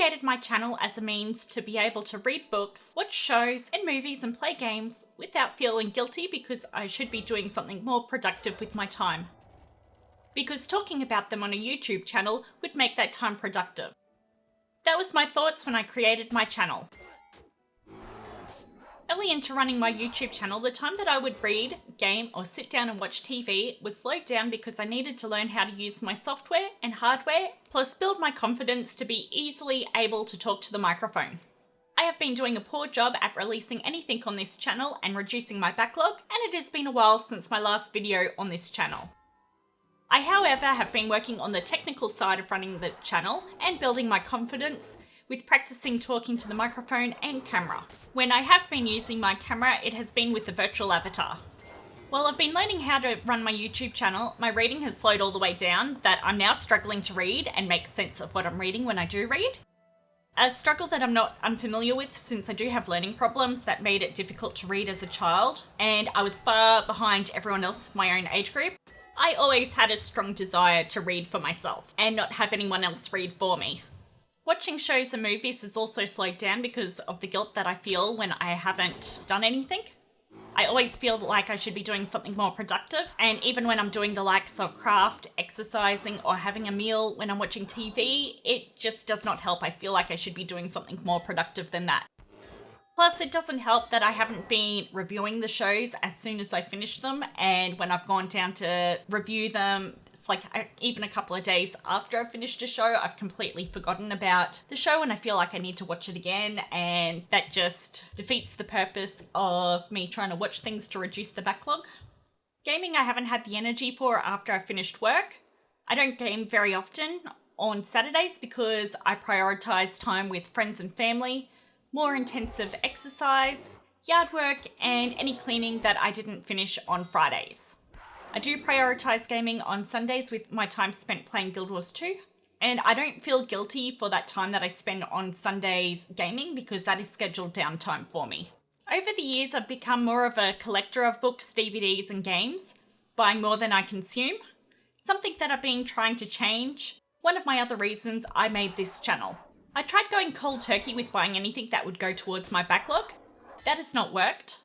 created my channel as a means to be able to read books, watch shows and movies and play games without feeling guilty because I should be doing something more productive with my time. Because talking about them on a YouTube channel would make that time productive. That was my thoughts when I created my channel. Early into running my YouTube channel, the time that I would read, game, or sit down and watch TV was slowed down because I needed to learn how to use my software and hardware, plus build my confidence to be easily able to talk to the microphone. I have been doing a poor job at releasing anything on this channel and reducing my backlog, and it has been a while since my last video on this channel. I, however, have been working on the technical side of running the channel and building my confidence with practicing talking to the microphone and camera. When I have been using my camera, it has been with the virtual avatar. While I've been learning how to run my YouTube channel, my reading has slowed all the way down that I'm now struggling to read and make sense of what I'm reading when I do read. A struggle that I'm not unfamiliar with since I do have learning problems that made it difficult to read as a child, and I was far behind everyone else my own age group. I always had a strong desire to read for myself and not have anyone else read for me. Watching shows and movies has also slowed down because of the guilt that I feel when I haven't done anything. I always feel like I should be doing something more productive, and even when I'm doing the likes of craft, exercising, or having a meal when I'm watching TV, it just does not help. I feel like I should be doing something more productive than that. Plus, it doesn't help that I haven't been reviewing the shows as soon as I finish them, and when I've gone down to review them, it's like even a couple of days after I've finished a show, I've completely forgotten about the show and I feel like I need to watch it again, and that just defeats the purpose of me trying to watch things to reduce the backlog. Gaming I haven't had the energy for after I've finished work. I don't game very often on Saturdays because I prioritise time with friends and family, more intensive exercise, yard work, and any cleaning that I didn't finish on Fridays. I do prioritise gaming on Sundays with my time spent playing Guild Wars 2, and I don't feel guilty for that time that I spend on Sundays gaming because that is scheduled downtime for me. Over the years, I've become more of a collector of books, DVDs, and games, buying more than I consume, something that I've been trying to change. One of my other reasons I made this channel. I tried going cold turkey with buying anything that would go towards my backlog. That has not worked.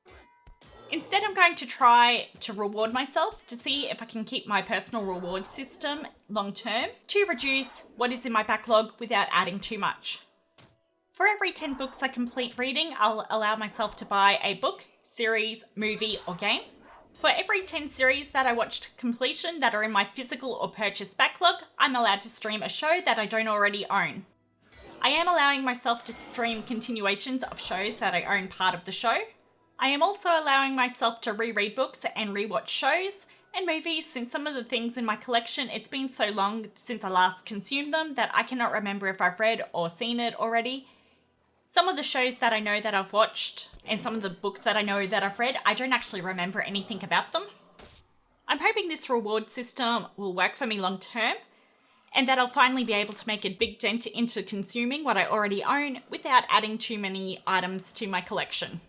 Instead, I'm going to try to reward myself to see if I can keep my personal reward system long term to reduce what is in my backlog without adding too much. For every 10 books I complete reading, I'll allow myself to buy a book, series, movie, or game. For every 10 series that I watch to completion that are in my physical or purchase backlog, I'm allowed to stream a show that I don't already own. I am allowing myself to stream continuations of shows that I own part of the show. I am also allowing myself to reread books and rewatch shows and movies since some of the things in my collection, it's been so long since I last consumed them that I cannot remember if I've read or seen it already. Some of the shows that I know that I've watched and some of the books that I know that I've read, I don't actually remember anything about them. I'm hoping this reward system will work for me long term, and that I'll finally be able to make a big dent into consuming what I already own without adding too many items to my collection.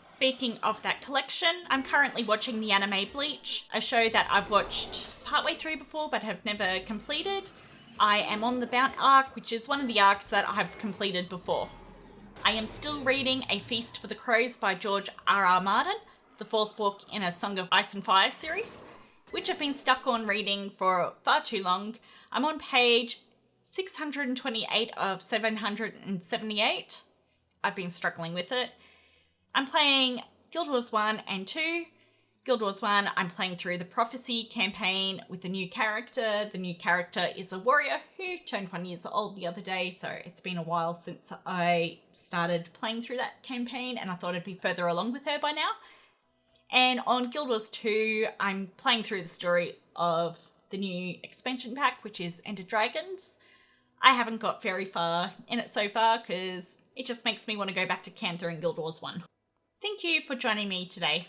Speaking of that collection, I'm currently watching the anime Bleach, a show that I've watched partway through before but have never completed. I am on the Bount arc, which is one of the arcs that I've completed before. I am still reading A Feast for the Crows by George R.R. Martin, the fourth book in a Song of Ice and Fire series, which I've been stuck on reading for far too long. I'm on page 628 of 778. I've been struggling with it. I'm playing Guild Wars 1 and 2. Guild Wars 1, I'm playing through the Prophecy campaign with a new character. The new character is a warrior who turned 1 year old the other day, so it's been a while since I started playing through that campaign, and I thought I'd be further along with her by now. And on Guild Wars 2, I'm playing through the story of the new expansion pack, which is Ender Dragons. I haven't got very far in it so far because it just makes me want to go back to Cantha and Guild Wars 1. Thank you for joining me today.